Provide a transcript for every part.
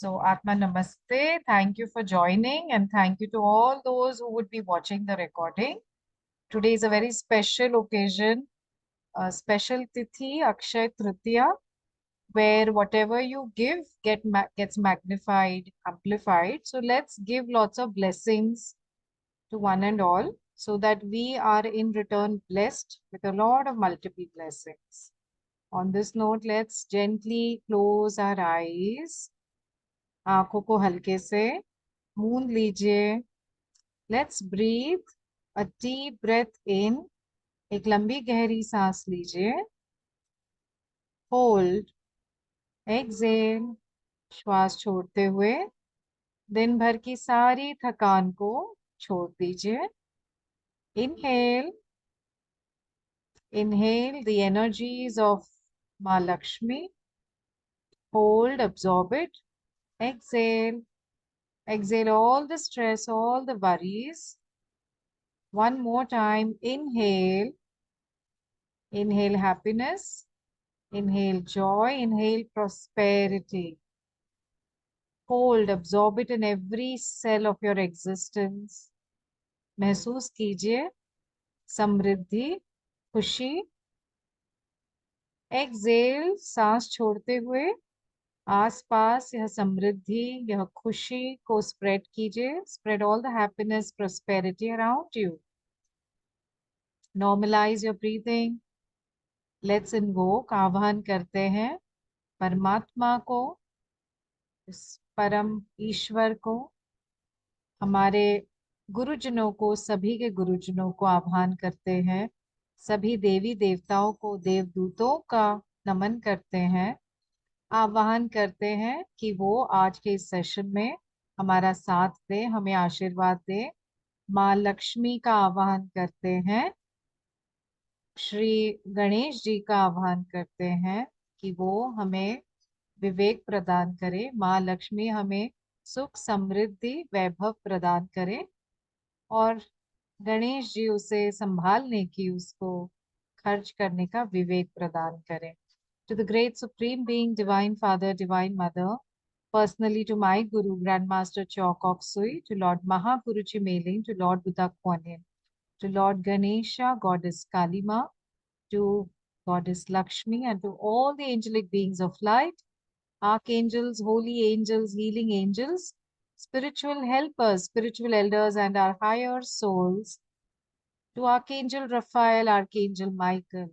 So, Atma Namaste. Thank you for joining, and thank you to all those who would be watching the recording. Today is a very special occasion, a special Tithi, Akshay Tritiya, where whatever you give gets magnified, amplified. So, let's give lots of blessings to one and all so that we are in return blessed with a lot of multiple blessings. On this note, let's gently close our eyes. आंखों को हल्के से मूंद लीजिए. Let's breathe a deep breath in. एक लंबी गहरी सांस लीजिए. होल्ड. एक्सेल. श्वास छोड़ते हुए दिन भर की सारी थकान को छोड़ दीजिए. Inhale. Inhale the energies of Maa Lakshmi. Hold. Absorb it. Exhale. Exhale all the stress, all the worries. One more time. Inhale. Inhale happiness. Inhale joy. Inhale prosperity. Hold. Absorb it in every cell of your existence. महसूस कीजिए समृद्धि, खुशी. Excel. सांस छोड़ते हुए आसपास यह समृद्धि, यह खुशी को स्प्रेड कीजिए. Spread all the happiness, prosperity around you. Normalise your breathing. Let's invoke. आह्वान करते हैं परमात्मा को, उस परम ईश्वर को, हमारे गुरुजनों को, सभी के गुरुजनों को आह्वान करते हैं. सभी देवी देवताओं को, देवदूतों का नमन करते हैं. आह्वान करते हैं कि वो आज के इस सेशन में हमारा साथ दे, हमें आशीर्वाद दे. माँ लक्ष्मी का आह्वान करते हैं. श्री गणेश जी का आह्वान करते हैं कि वो हमें विवेक प्रदान करे. माँ लक्ष्मी हमें सुख, समृद्धि, वैभव प्रदान करे और गणेश जी उसे संभालने की, उसको खर्च करने का विवेक प्रदान करें. To the great supreme being, divine father, divine mother, personally to my guru, Grandmaster Chok Kok Sui, to Lord Mahaguruji Meling, to Lord Buddha Kuan Yin, to Lord Ganesha, Goddess Kalima, to Goddess Lakshmi, and to all the angelic beings of light, archangels, holy angels, healing angels, spiritual helpers, spiritual elders, and our higher souls, to Archangel Raphael, Archangel Michael,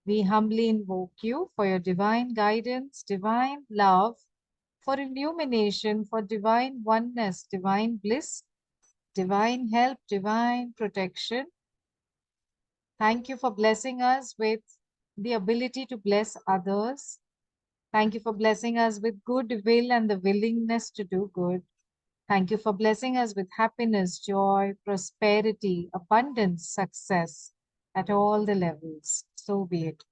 we humbly invoke you for your divine guidance, divine love, for illumination, for divine oneness, divine bliss, divine help, divine protection. Thank you for blessing us with the ability to bless others. Thank you for blessing us with good will and the willingness to do good. Thank you for blessing us with happiness, joy, prosperity, abundance, success at all the levels. So be it.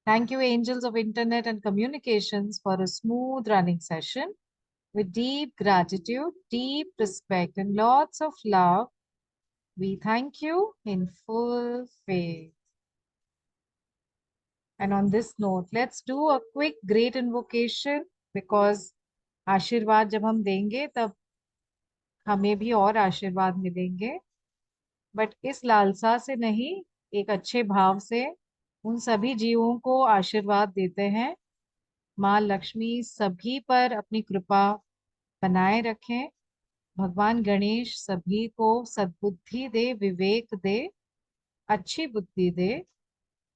Thank you, angels of internet and communications, for a smooth running session. With deep gratitude, deep respect, and lots of love, we thank you in full faith. And on this note, let's do a quick great invocation, because आशीर्वाद जब हम देंगे तब हमें भी और आशीर्वाद मिलेंगे. बट इस लालसा से नहीं, एक अच्छे भाव से उन सभी जीवों को आशीर्वाद देते हैं. माँ लक्ष्मी सभी पर अपनी कृपा बनाए रखें. भगवान गणेश सभी को सद्बुद्धि दे, विवेक दे, अच्छी बुद्धि दे.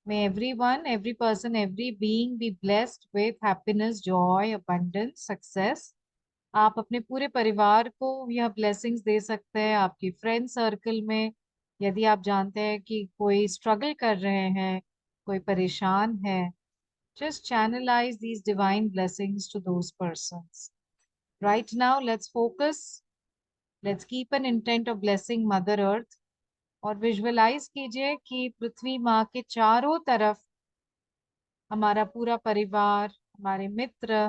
May everyone, every person, every being be blessed with happiness, joy, abundance, success. आप अपने पूरे परिवार को यह ब्लेसिंग्स दे सकते हैं. आपकी फ्रेंड सर्कल में यदि आप जानते हैं कि कोई स्ट्रगल कर रहे हैं, कोई परेशान है, just channelize these divine blessings to those persons. Right now, let's focus. Let's keep an intent of blessing Mother Earth. और विजुअलाइज कीजिए कि पृथ्वी माँ के चारों तरफ हमारा पूरा परिवार, हमारे मित्र,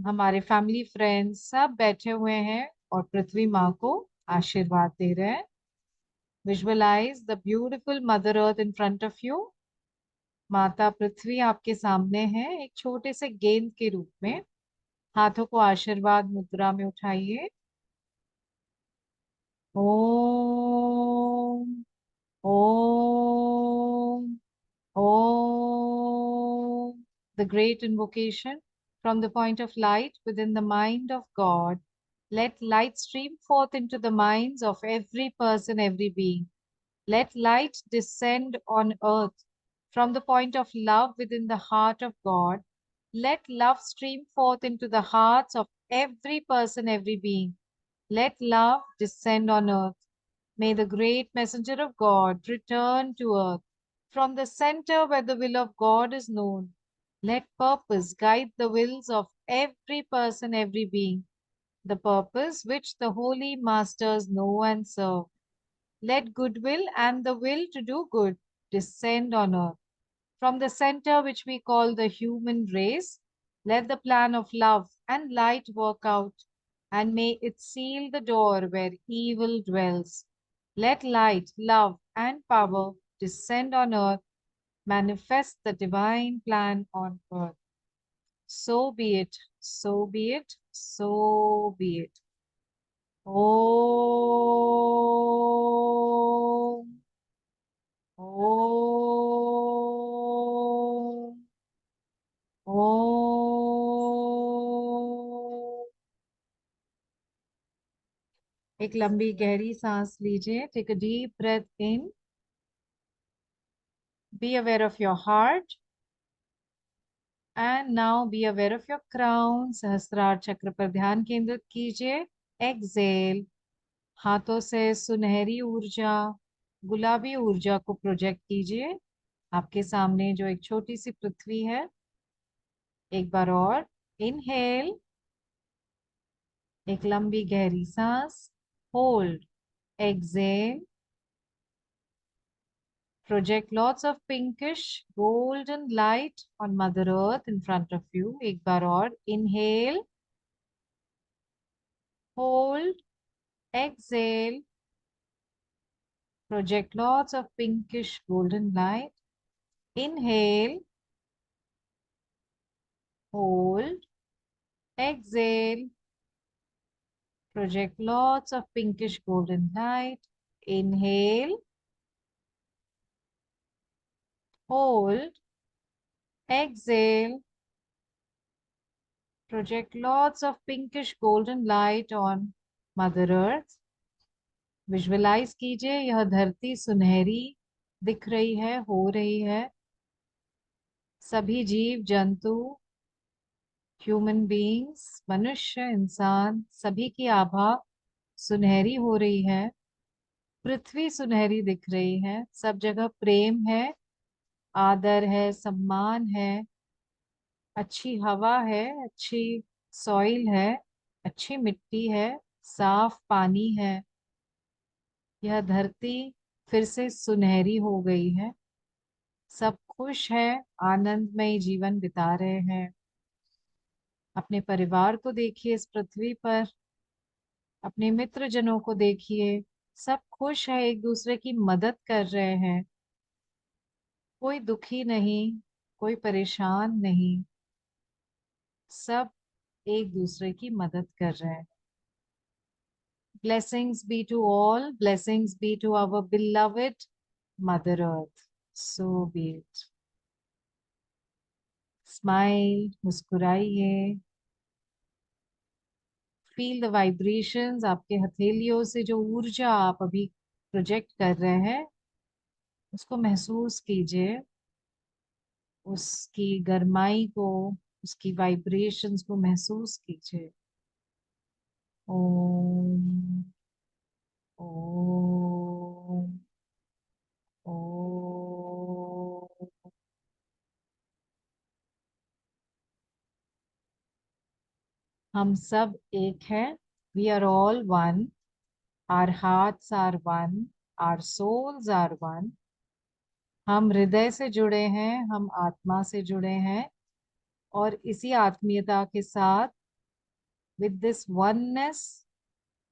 हमारे फैमिली फ्रेंड्स सब बैठे हुए हैं और पृथ्वी माँ को आशीर्वाद दे रहे हैं. Visualise the beautiful Mother Earth in front of you. माता पृथ्वी आपके सामने है एक छोटे से गेंद के रूप में. हाथों को आशीर्वाद मुद्रा में उठाइए। Om Om Om. The great invocation from the point of light within the mind of God. Let light stream forth into the minds of every person, every being. Let light descend on earth from the point of love within the heart of God. Let love stream forth into the hearts of every person, every being. Let love descend on earth. May the great messenger of God return to earth from the center where the will of God is known. Let purpose guide the wills of every person, every being, the purpose which the holy masters know and serve. Let goodwill and the will to do good descend on earth. From the center which we call the human race, let the plan of love and light work out, and may it seal the door where evil dwells. Let light, love, and power descend on earth, manifest the divine plan on earth. So be it, so be it, so be it. Om. Om. Om. एक लंबी गहरी सांस लीजिए. Take a deep breath in. Be aware of your heart. And now be aware of your crown. सहस्त्रार चक्र पर ध्यान केंद्रित कीजिए. Exhale. हाथों से सुनहरी ऊर्जा, गुलाबी ऊर्जा को प्रोजेक्ट कीजिए. आपके सामने जो एक छोटी सी पृथ्वी है. एक बार और. इनहेल. एक लंबी गहरी सांस. Hold. Exhale. Project lots of pinkish golden light on Mother Earth in front of you. एक बार और. Inhale. Hold. Exhale. Project lots of pinkish golden light. Inhale. Hold. Exhale. Project lots of pinkish golden light. Inhale. Hold. Exhale. Project lots of pinkish golden light on Mother Earth. Visualise कीजिए यह धरती सुनहरी दिख रही है, हो रही है. सभी जीव जंतु, ह्यूमन बीइंग्स, मनुष्य, इंसान, सभी की आभा सुनहरी हो रही है. पृथ्वी सुनहरी दिख रही है. सब जगह प्रेम है, आदर है, सम्मान है, अच्छी हवा है, अच्छी सॉइल है, अच्छी मिट्टी है, साफ पानी है. यह धरती फिर से सुनहरी हो गई है. सब खुश है, आनंदमय जीवन बिता रहे हैं. अपने परिवार को देखिए इस पृथ्वी पर. अपने मित्र जनों को देखिए. सब खुश है, एक दूसरे की मदद कर रहे हैं. कोई दुखी नहीं, कोई परेशान नहीं. सब एक दूसरे की मदद कर रहे हैं. Blessings be to all. Blessings be to our beloved Mother Earth. So be it. Smile, मुस्कुराइए. Feel the vibrations. आपके हथेलियों से जो ऊर्जा आप अभी प्रोजेक्ट कर रहे हैं उसको महसूस कीजिए. उसकी गरमाई को, उसकी वाइब्रेशंस को महसूस कीजिए. ओम ओम ओम. हम सब एक हैं. We are all one. Our hearts are one. Our souls are one. हम हृदय से जुड़े हैं, हम आत्मा से जुड़े हैं. और इसी आत्मीयता के साथ, with this oneness,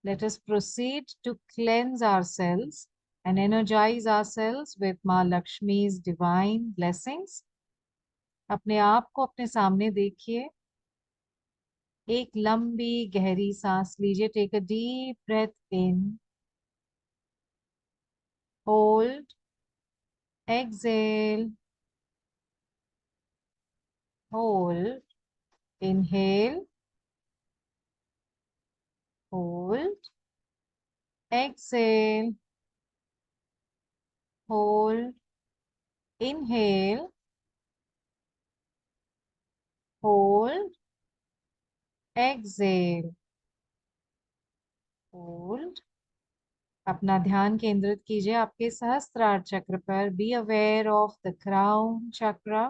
let us proceed to cleanse ourselves and energize ourselves with माँ लक्ष्मी's divine blessings. अपने आप को अपने सामने देखिए. एक लंबी गहरी सांस लीजिए। Take a deep breath in, hold, exhale, hold, inhale, hold, exhale, hold, inhale, hold, exhale, hold. अपना ध्यान केंद्रित कीजिए आपके सहस्त्रार चक्र पर। Be aware of the crown chakra,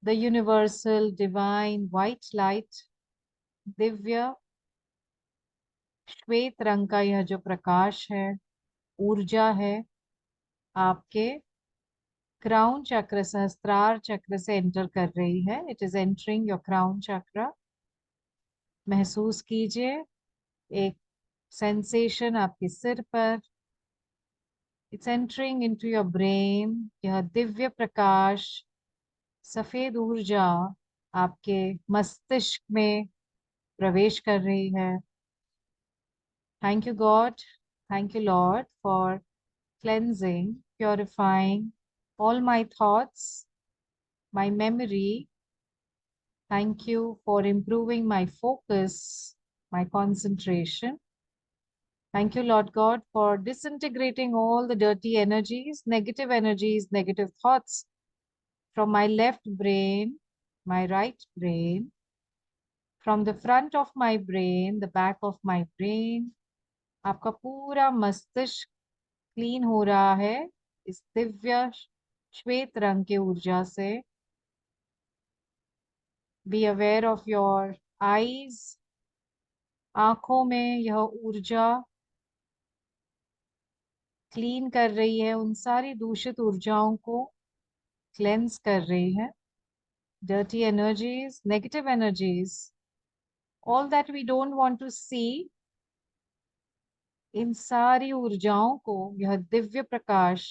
the universal divine white light, दिव्य श्वेत रंग का यह जो प्रकाश है, ऊर्जा है, आपके क्राउन चक्र, सहस्त्रार चक्र से एंटर कर रही है। It is entering your crown चक्र। महसूस कीजिए एक सेंसेशन आपके सिर पर। It's entering into your brain. यह दिव्य प्रकाश, सफेद ऊर्जा आपके मस्तिष्क में प्रवेश कर रही है। Thank you God, thank you Lord for cleansing, purifying all my thoughts, my memory. Thank you for improving my focus, my concentration. Thank you, Lord God, for disintegrating all the dirty energies, negative thoughts from my left brain, my right brain, from the front of my brain, the back of my brain. आपका पूरा मस्तिष्क clean हो रहा है इस दिव्य श्वेत रंग के ऊर्जा से। B aware of your eyes. आंखों में यह ऊर्जा क्लीन कर रही है, उन सारी दूषित ऊर्जाओं को क्लेंस कर रही है। Dirty energies, negative energies, all that we don't want to see, इन सारी ऊर्जाओं को यह दिव्य प्रकाश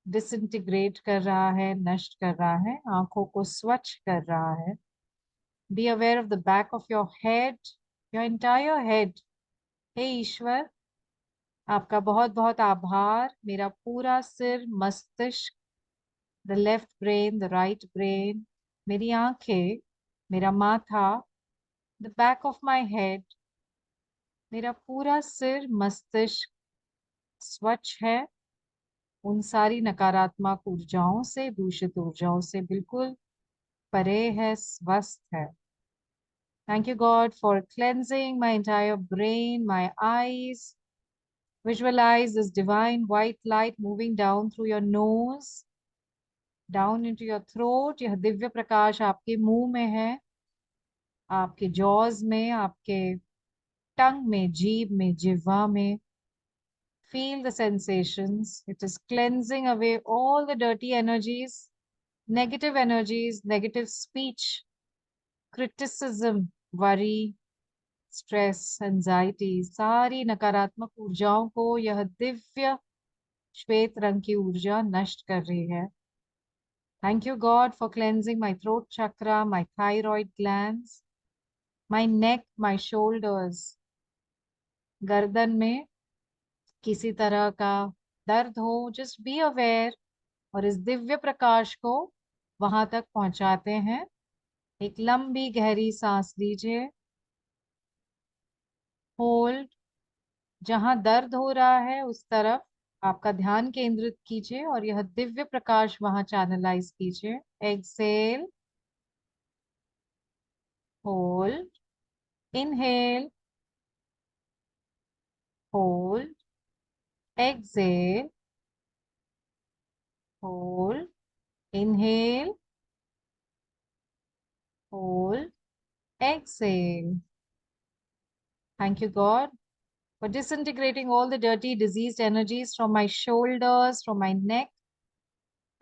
डिसइंटीग्रेट कर रहा है, नष्ट कर रहा है, आंखों को स्वच्छ कर रहा है। Be aware of the back of your head, your entire head. हे ईश्वर, आपका बहुत बहुत आभार। मेरा पूरा सिर, मस्तिष्क, the left brain, the right brain, मेरी आंखें, मेरा माथा, the back of my head, मेरा पूरा सिर, मस्तिष्क स्वच्छ है उन सारी नकारात्मक ऊर्जाओं से, दूषित ऊर्जाओं से बिल्कुल परे है, स्वस्थ है। Thank you, God, for cleansing my entire brain, my eyes. Visualize this divine white light moving down through your nose, down into your throat. यह दिव्य प्रकाश आपके मुंह में है, आपके जॉज में, आपके टंग में, जीभ में, जिह्वा में। Feel the sensations. It is cleansing away all the dirty energies, negative speech, criticism, worry, stress, anxiety, सारी नकारात्मक ऊर्जाओं को यह दिव्य श्वेत रंग की ऊर्जा नष्ट कर रही है। Thank you God for cleansing my throat chakra, my thyroid glands, my neck, my shoulders. गर्दन में किसी तरह का दर्द हो, जस्ट बी अवेयर और इस दिव्य प्रकाश को वहां तक पहुंचाते हैं। एक लंबी गहरी सांस लीजिए, होल्ड। जहां दर्द हो रहा है उस तरफ आपका ध्यान केंद्रित कीजिए और यह दिव्य प्रकाश वहां चैनलाइज कीजिए। Exhale, hold, inhale, hold, exhale, hold, inhale, hold, exhale. Thank you, God, for disintegrating all the dirty, diseased energies from my shoulders, from my neck.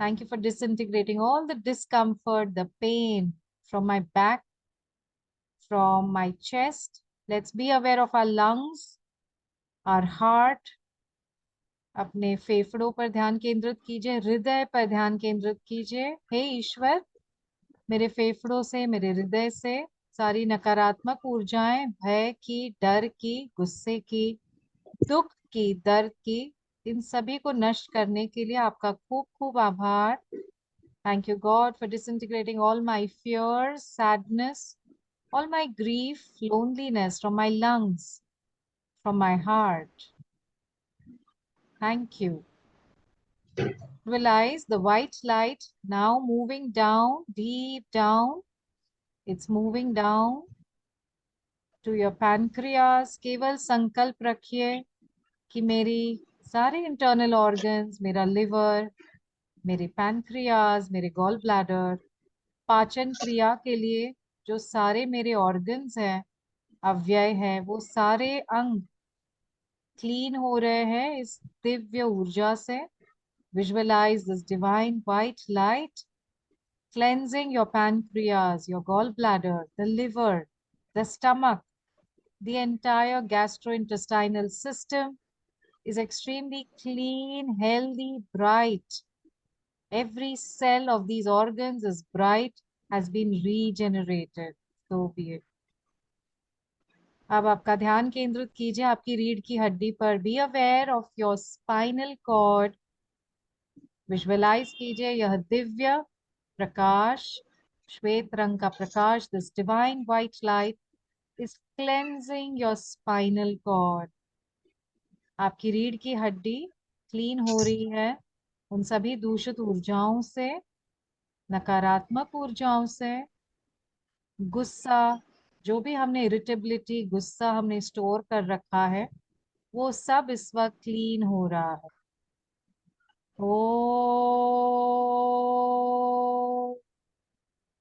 Thank you for disintegrating all the discomfort, the pain from my back, from my chest. Let's be aware of our lungs, our heart. अपने फेफड़ों पर ध्यान केंद्रित कीजिए, हृदय पर ध्यान केंद्रित कीजिए। हे ईश्वर, मेरे फेफड़ों से, मेरे हृदय से सारी नकारात्मक ऊर्जाएं, भय की, डर की, गुस्से की, दुख की, दर्द की, इन सभी को नष्ट करने के लिए आपका खूब खूब आभार। Thank you, God, for disintegrating all my fears, sadness, all my grief, loneliness from my lungs, from my heart. Thank you. Visualize the white light now moving down, deep down. It's moving down to your pancreas. केवल संकल्प रखिए कि मेरी सारे internal organs, मेरा liver, मेरे pancreas, मेरे gall bladder, पाचन क्रिया के लिए जो सारे मेरे ऑर्गन्स हैं, अव्यय है, वो सारे अंग क्लीन हो रहे हैं इस दिव्य ऊर्जा से। Visualise this divine white light cleansing your pancreas, your gallbladder, the liver, the stomach, the entire gastrointestinal system is extremely clean, healthy, bright. Every cell of these organs is bright, has been regenerated. So be it. अब आपका ध्यान केंद्रित कीजिए आपकी रीढ़ की हड्डी पर। Be aware of your spinal cord. Visualise कीजिए यह दिव्य प्रकाश, श्वेत रंग का प्रकाश, this divine white light is cleansing your spinal cord. आपकी रीढ़ की हड्डी क्लीन हो रही है उन सभी दूषित ऊर्जाओं से, नकारात्मक ऊर्जाओं से, गुस्सा, जो भी हमने इरिटेबिलिटी, गुस्सा हमने स्टोर कर रखा है, वो सब इस वक्त क्लीन हो रहा है। ओ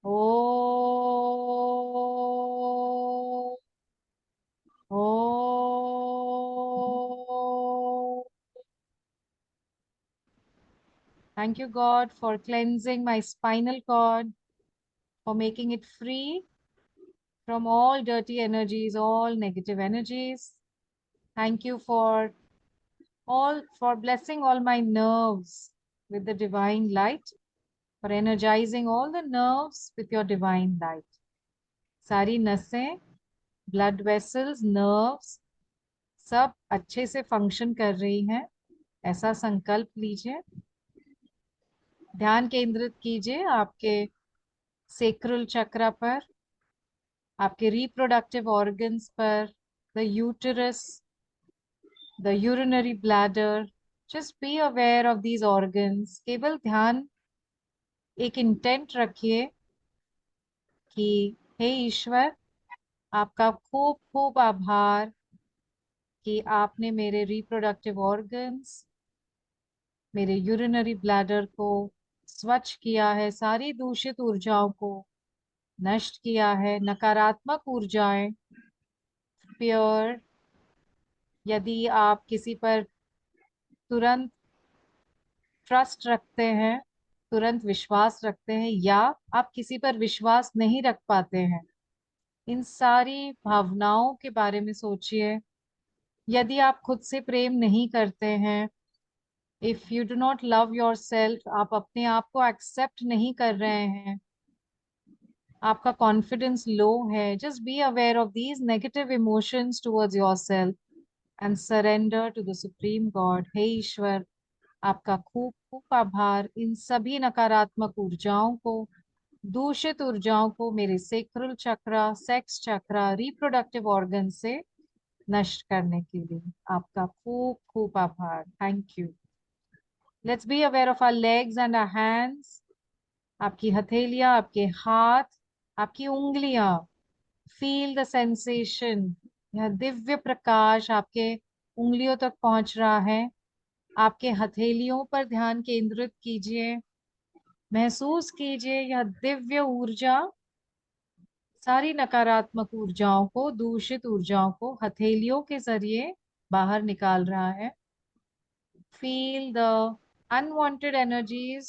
ओ ओ Thank you, God, for cleansing my spinal cord, for making it free from all dirty energies, all negative energies. Thank you for blessing all my nerves with the divine light, for energizing all the nerves with your divine light. सारी नसें, blood vessels, nerves सब अच्छे से function कर रही हैं, ऐसा संकल्प लीजिए। ध्यान केंद्रित कीजिए आपके सेक्रल चक्र पर, आपके रिप्रोडक्टिव ऑर्गन्स पर, the uterus, the urinary bladder. Just be aware of these organs. केवल ध्यान, एक इंटेंट रखिए कि हे ईश्वर, आपका खूब खूब आभार कि आपने मेरे रिप्रोडक्टिव ऑर्गन्स, मेरे यूरिनरी ब्लैडर को स्वच्छ किया है, सारी दूषित ऊर्जाओं को नष्ट किया है, नकारात्मक ऊर्जाएं, फियर, यदि आप किसी पर तुरंत ट्रस्ट रखते हैं, तुरंत विश्वास रखते हैं, या आप किसी पर विश्वास नहीं रख पाते हैं, इन सारी भावनाओं के बारे में सोचिए। यदि आप खुद से प्रेम नहीं करते हैं, if you do not love your self, आप अपने आप को एक्सेप्ट नहीं कर रहे हैं, आपका कॉन्फिडेंस लो है, just be aware of these negative emotions towards yourself and surrender to the supreme God. हे ईश्वर, आपका खूब खूब आभार इन सभी नकारात्मक ऊर्जाओं को, दूषित ऊर्जाओं को मेरे सेक्रल चक्र, सेक्स चक्र, रिप्रोडक्टिव ऑर्गन से नष्ट करने के लिए। आपका खूब खूब आभार। Thank you. Let's be aware of our legs and our hands. आपकी हथेलियां, आपके हाथ, आपकी उंगलियां, फील द सेंसेशन। यह दिव्य प्रकाश आपके उंगलियों तक पहुंच रहा है। आपके हथेलियों पर ध्यान केंद्रित कीजिए, महसूस कीजिए यह दिव्य ऊर्जा सारी नकारात्मक ऊर्जाओं को, दूषित ऊर्जाओं को हथेलियों के जरिए बाहर निकाल रहा है। Feel the unwanted energies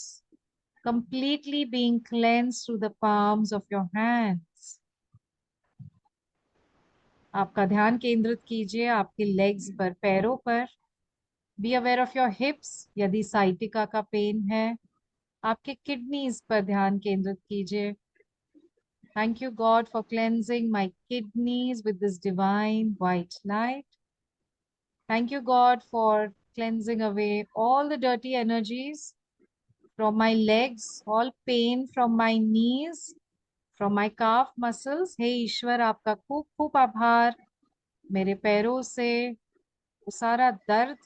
completely being cleansed through the palms of your hands. आपका ध्यान केंद्रित कीजिए आपके लेग्स पर, पैरों पर। Be aware of your hips, यदि साइटिका का पेन है। आपके किडनीज पर ध्यान केंद्रित कीजिए। Thank you, God, for cleansing my kidneys with this divine white light. Thank you, God, for cleansing away all the dirty energies from my legs, all pain from my knees, from my calf muscles. हे ईश्वर, आपका खूब खूब आभार मेरे पैरों से वो सारा दर्द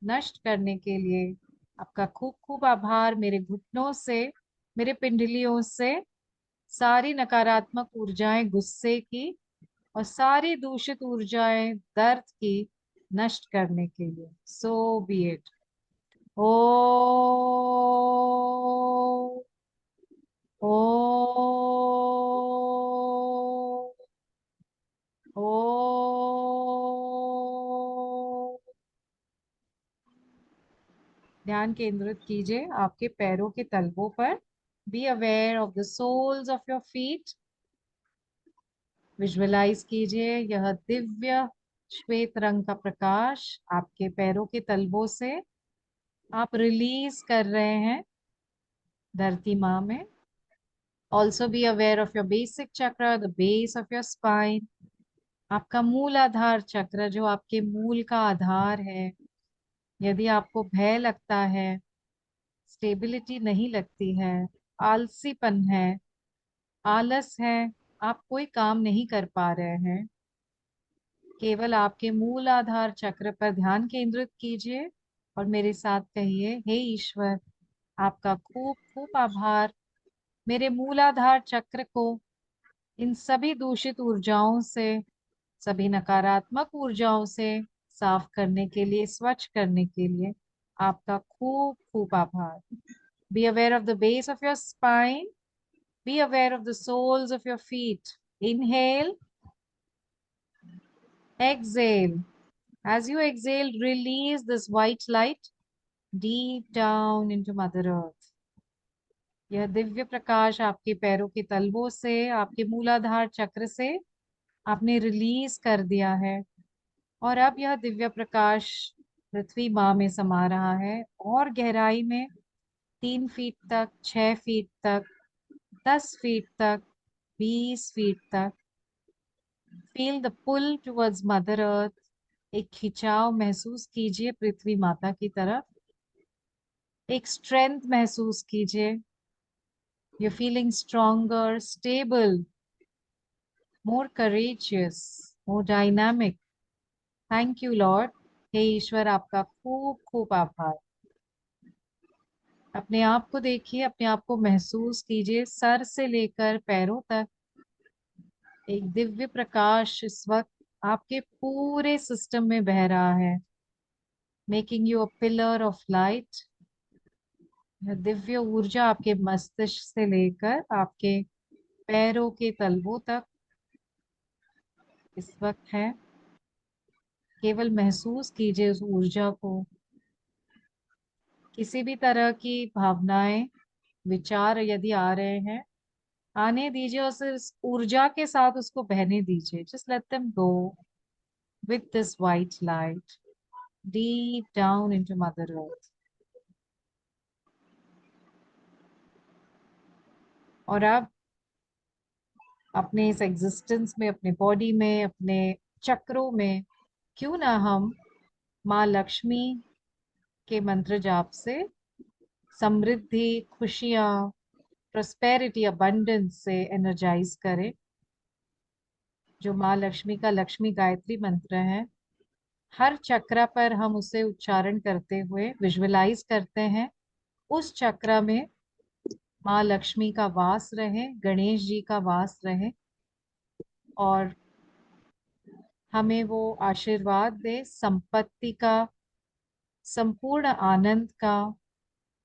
नष्ट करने के लिए। आपका खूब खूब आभार मेरे घुटनों से, मेरे पिंडलियों से सारी नकारात्मक ऊर्जाएं गुस्से की और सारी दूषित ऊर्जाएं दर्द की नष्ट करने के लिए। सो बी इट। ओ ओ ओ ध्यान केंद्रित कीजिए आपके पैरों के तलवों पर। Be aware of the soles of your feet. Visualise कीजिए यह दिव्य श्वेत रंग का प्रकाश आपके पैरों के तलवों से आप रिलीज कर रहे हैं धरती माँ में। Also be aware of your basic chakra, the base of your spine. आपका मूल आधार चक्र जो आपके मूल का आधार है। यदि आपको भय लगता है, स्टेबिलिटी नहीं लगती है, आलसीपन है, आलस है, आप कोई काम नहीं कर पा रहे हैं, केवल आपके मूल आधार चक्र पर ध्यान केंद्रित कीजिए और मेरे साथ कहिए, हे ईश्वर, आपका खूब खूब आभार मेरे मूलाधार चक्र को इन सभी दूषित ऊर्जाओं से, सभी नकारात्मक ऊर्जाओं से साफ करने के लिए, स्वच्छ करने के लिए आपका खूब खूब आभार। Be aware of the base of your spine, be aware of the soles of your feet. Inhale, exhale. As you exhale, release this white light deep down into Mother Earth. यह दिव्य प्रकाश आपके पैरों के तलवों से, आपके मूलाधार चक्र से आपने रिलीज कर दिया है और अब यह दिव्य प्रकाश पृथ्वी माँ में समा रहा है और गहराई में 3 फीट तक, 6 फीट तक, 10 फीट तक, 20 फीट तक। Feel the pull towards mother earth. एक खिंचाव महसूस कीजिए पृथ्वी माता की तरफ। एक स्ट्रेंथ महसूस कीजिए। You're feeling stronger, stable, more courageous, more dynamic. Thank you, Lord. हे ईश्वर, आपका खूब खूब आभार। अपने आप को देखिए, अपने आप को महसूस कीजिए, सर से लेकर पैरों तक एक दिव्य प्रकाश इस वक्त आपके पूरे सिस्टम में बह रहा है, making you a pillar of light. Divya ऊर्जा आपके मस्तिष्क से लेकर आपके पैरों के तलवों तक इस वक्त है। केवल महसूस कीजिए उस ऊर्जा को। किसी भी तरह की भावनाएं, विचार यदि आ रहे हैं, आने दीजिए और सिर्फ इस ऊर्जा के साथ उसको बहने दीजिए। Just let them go with this white light deep down into mother earth. और अब अपने इस एग्जिस्टेंस में, अपने बॉडी में, अपने चक्रों में क्यों ना हम माँ लक्ष्मी के मंत्र जाप से समृद्धि, खुशियाँ, प्रोस्पेरिटी, अबंडेंस से एनर्जाइज करें। जो माँ लक्ष्मी का लक्ष्मी गायत्री मंत्र है, हर चक्र पर हम उसे उच्चारण करते हुए विजुअलाइज करते हैं उस चक्र में माँ लक्ष्मी का वास रहे, गणेश जी का वास रहे और हमें वो आशीर्वाद दे संपत्ति का, संपूर्ण आनंद का,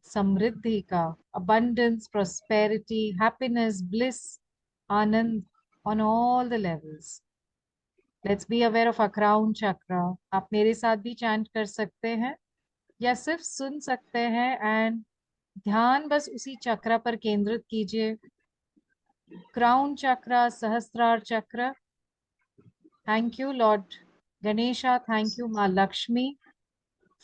समृद्धि का, abundance, prosperity, happiness, bliss, Anand on all the levels. Let's be aware of our crown chakra. आप मेरे साथ भी चैंट कर सकते हैं या सिर्फ सुन सकते हैं एंड ध्यान बस उसी चक्र पर केंद्रित कीजिए। क्राउन चक्र, सहस्त्रार चक्र। Thank you Lord Ganesha, thank you Ma Lakshmi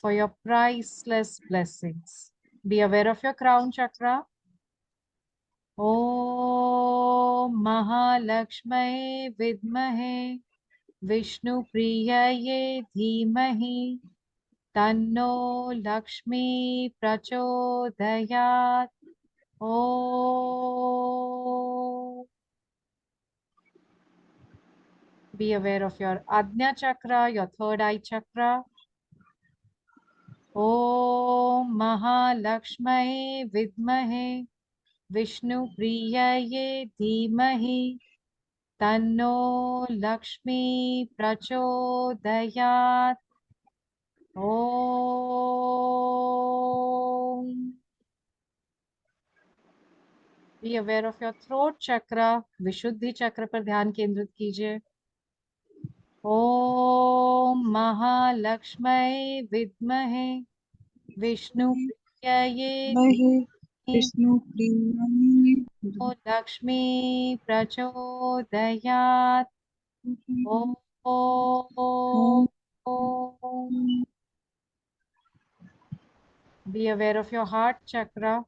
for your priceless blessings. Be aware of your crown chakra. ॐ महालक्ष्म्यै विद्महे विष्णुप्रियये धीमहि तन्नो लक्ष्मी प्रचोदयात्। ॐ Be aware of your Ajna chakra, your third eye chakra. ॐ महालक्ष्म्यै विद्महे विष्णुप्रियये धीमहि तन्नो लक्ष्मी प्रचोदयात्। ॐ Be aware of your throat chakra, विशुद्धि चक्र पर ध्यान केंद्रित कीजिए। ॐ महालक्ष्म्यै विद्महे विष्णुप्रियये महे धीमहि विष्णु प्रियाय लक्ष्मी प्रचोदयात्। ॐ Be aware of your heart chakra.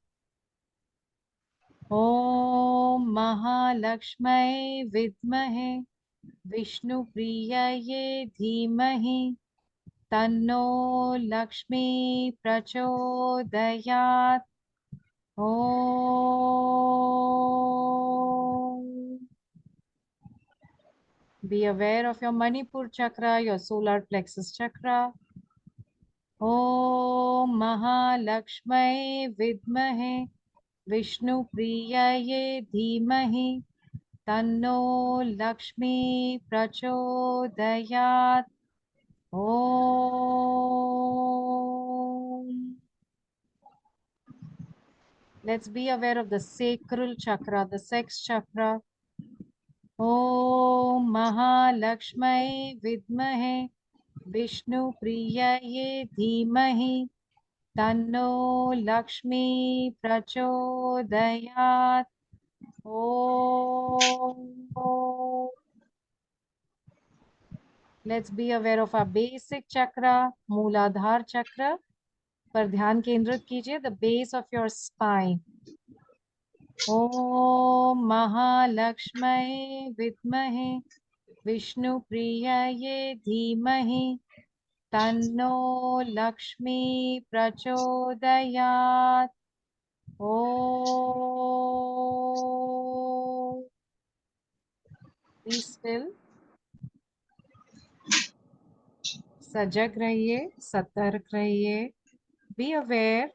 ॐ महालक्ष्म्यै विद्महे विष्णुप्रियये धीमहि तन्नो लक्ष्मी प्रचोदयात्। ॐ Be aware of your Manipur chakra, your solar plexus chakra. ॐ महालक्ष्म्यै विद्महे विष्णुप्रियये धीमहि तन्नो लक्ष्मी प्रचोदयात्। ॐ Let's be aware of the sacral chakra, the sex chakra. ॐ महालक्ष्म्यै विद्महे विष्णुप्रियये धीमहि तन्नो लक्ष्मी प्रचोदयात्। ॐ Let's be aware of our basic chakra, मूलाधार चक्र पर ध्यान केंद्रित कीजिए, the base of your spine. ॐ महालक्ष्म्यै विद्महे विष्णुप्रियये धीमहि तन्नो लक्ष्मी प्रचोदयात्। ॐ Be still. सजग रहिए, सतर्क रहिए। Be aware.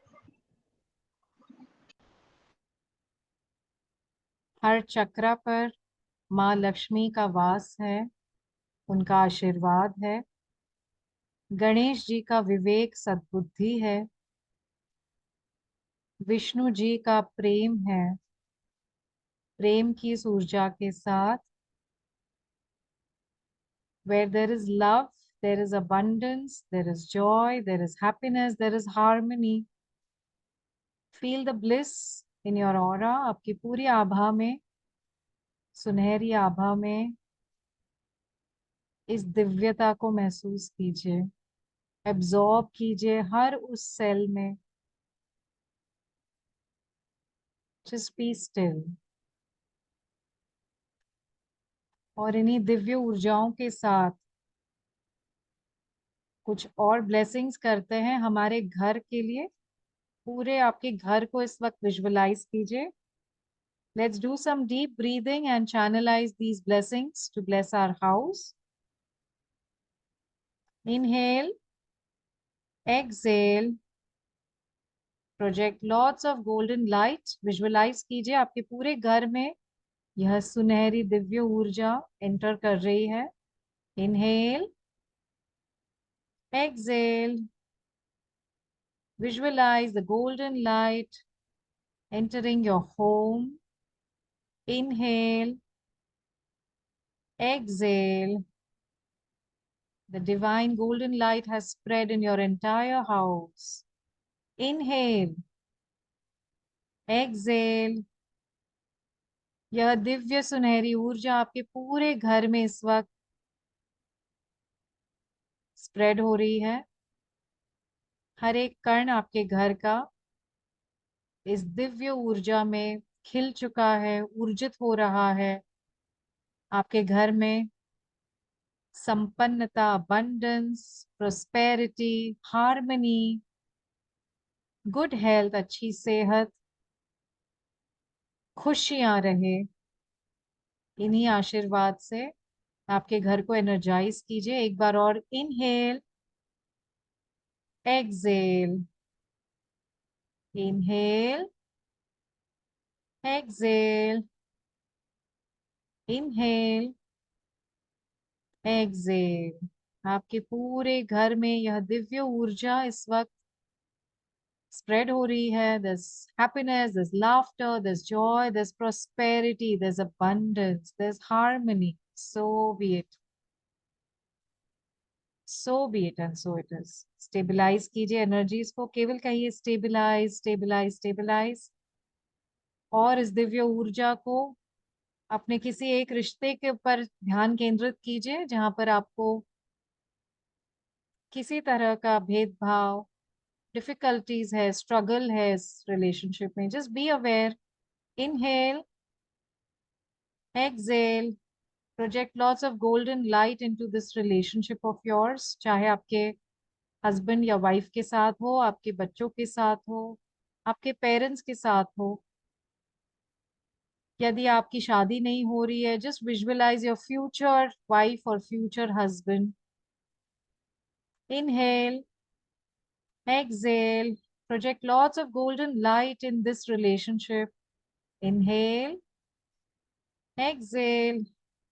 हर चक्रा पर माँ लक्ष्मी का वास है, उनका आशीर्वाद है। गणेश जी का विवेक सद्बुद्धि है। विष्णु जी का प्रेम है। प्रेम की इस ऊर्जा के साथ, where there is love, there is abundance, there is joy, there is happiness, there is harmony. Feel the bliss in your aura. आपकी पूरी आभा में, सुनहरी आभा में इस दिव्यता को महसूस कीजिए। एब्जॉर्ब कीजिए हर उस सेल में। Just be still. और इन्हीं दिव्य ऊर्जाओं के साथ कुछ और ब्लेसिंग्स करते हैं हमारे घर के लिए। पूरे आपके घर को इस वक्त विजुअलाइज कीजिए। Let's do some deep breathing and channelize these blessings to bless our house. Inhale, exhale, project lots of golden light. Visualize कीजिए आपके पूरे घर में यह सुनहरी दिव्य ऊर्जा एंटर कर रही है। Inhale, exhale, visualize the golden light entering your home. Inhale, exhale. The divine golden light has spread in your entire house. Inhale, exhale. यह दिव्य सुनहरी ऊर्जा आपके पूरे घर में इस वक्त स्प्रेड हो रही है। हर एक कण आपके घर का इस दिव्य ऊर्जा में खिल चुका है, ऊर्जित हो रहा है। आपके घर में संपन्नता, abundance, prosperity, harmony, good health, अच्छी सेहत, खुशियां रहे। इन्हीं आशीर्वाद से आपके घर को एनर्जाइज कीजिए। एक बार और inhale, exhale, inhale, exhale, inhale, exhale. आपके पूरे घर में यह दिव्य ऊर्जा इस वक्त spread हो रही है. There's happiness, there's laughter, there's joy, there's prosperity, there's abundance, there's harmony. So be it. So be it and so it is. Stabilize कीजिए एनर्जीज को, केवल कहिए स्टेबलाइज, स्टेबलाइज, स्टेबलाइज। और इस दिव्य ऊर्जा को अपने किसी एक रिश्ते के ऊपर ध्यान केंद्रित कीजिए, जहां पर आपको किसी तरह का भेदभाव, डिफिकल्टीज है, स्ट्रगल है इस रिलेशनशिप में। Just be aware. Inhale, exhale, project lots of golden light into this relationship of yours, चाहे आपके हस्बैंड या वाइफ के साथ हो, आपके बच्चों के साथ हो, आपके पेरेंट्स के साथ हो। यदि आपकी शादी नहीं हो रही है, just visualise your future wife और future husband. Inhale, exhale, project lots of golden light in this relationship. Inhale, exhale,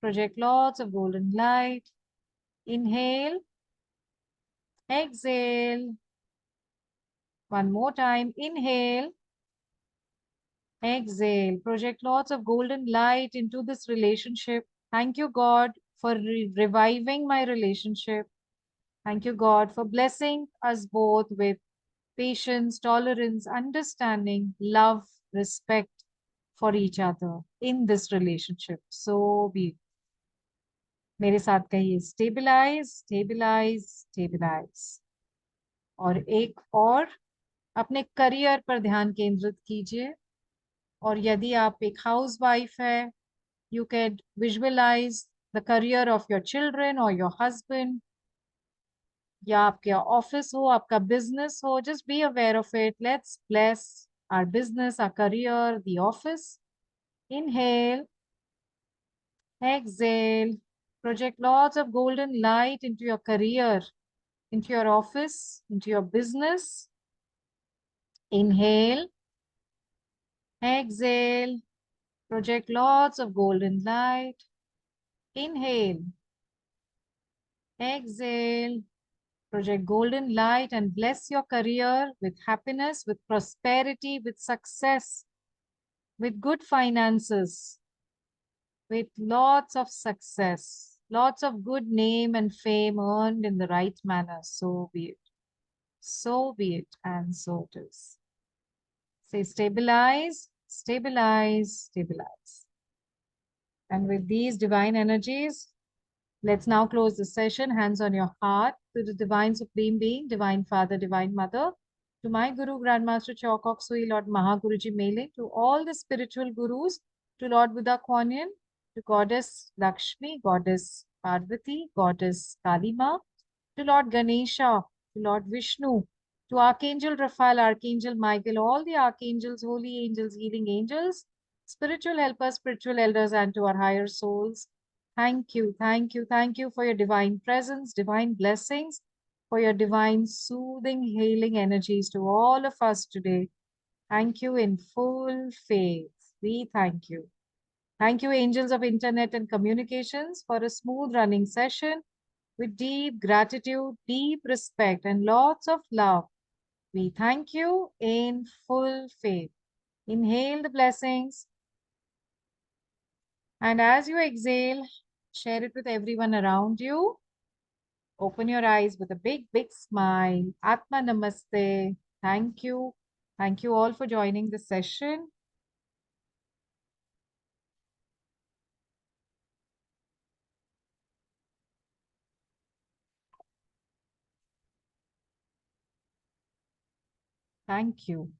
project lots of golden light. Inhale, exhale. One more time. Inhale, exhale. Project lots of golden light into this relationship. Thank you, God, for reviving my relationship. Thank you, God, for blessing us both with patience, tolerance, understanding, love, respect for each other in this relationship. So be it. मेरे साथ कहिए stabilise, stabilise, stabilise. और एक और, अपने career पर ध्यान केंद्रित कीजिए। और यदि आप एक हाउस वाइफ है, you can visualize the career of your children or your husband, या आपके ऑफिस हो, आपका बिजनेस हो, just be aware of it. Let's bless our business, our career, the office. Inhale, exhale, project lots of golden light into your career, into your office, into your business. Inhale, exhale, project lots of golden light. Inhale, exhale, project golden light and bless your career with happiness, with prosperity, with success, with good finances, with lots of success, lots of good name and fame earned in the right manner. So be it. So be it, and so it is. Say stabilize, stabilize, stabilize. And with these divine energies, let's now close the session. Hands on your heart to the Divine Supreme Being, Divine Father, Divine Mother, to my Guru, Grandmaster Chokok Sui, Lord Mahaguruji Mele, to all the spiritual gurus, to Lord Buddha Kuan Yin, to Goddess Lakshmi, Goddess Parvati, Goddess Kalima, to Lord Ganesha, to Lord Vishnu, to Archangel Raphael, Archangel Michael, all the archangels, holy angels, healing angels, spiritual helpers, spiritual elders, and to our higher souls. Thank you, thank you, thank you for your divine presence, divine blessings, for your divine soothing, healing energies to all of us today. Thank you in full faith. We thank you. Thank you, angels of internet and communications, for a smooth running session with deep gratitude, deep respect, and lots of love. We thank you in full faith. Inhale the blessings, and as you exhale, share it with everyone around you. Open your eyes with a big, big smile. Atma Namaste. Thank you. Thank you all for joining the session. Thank you.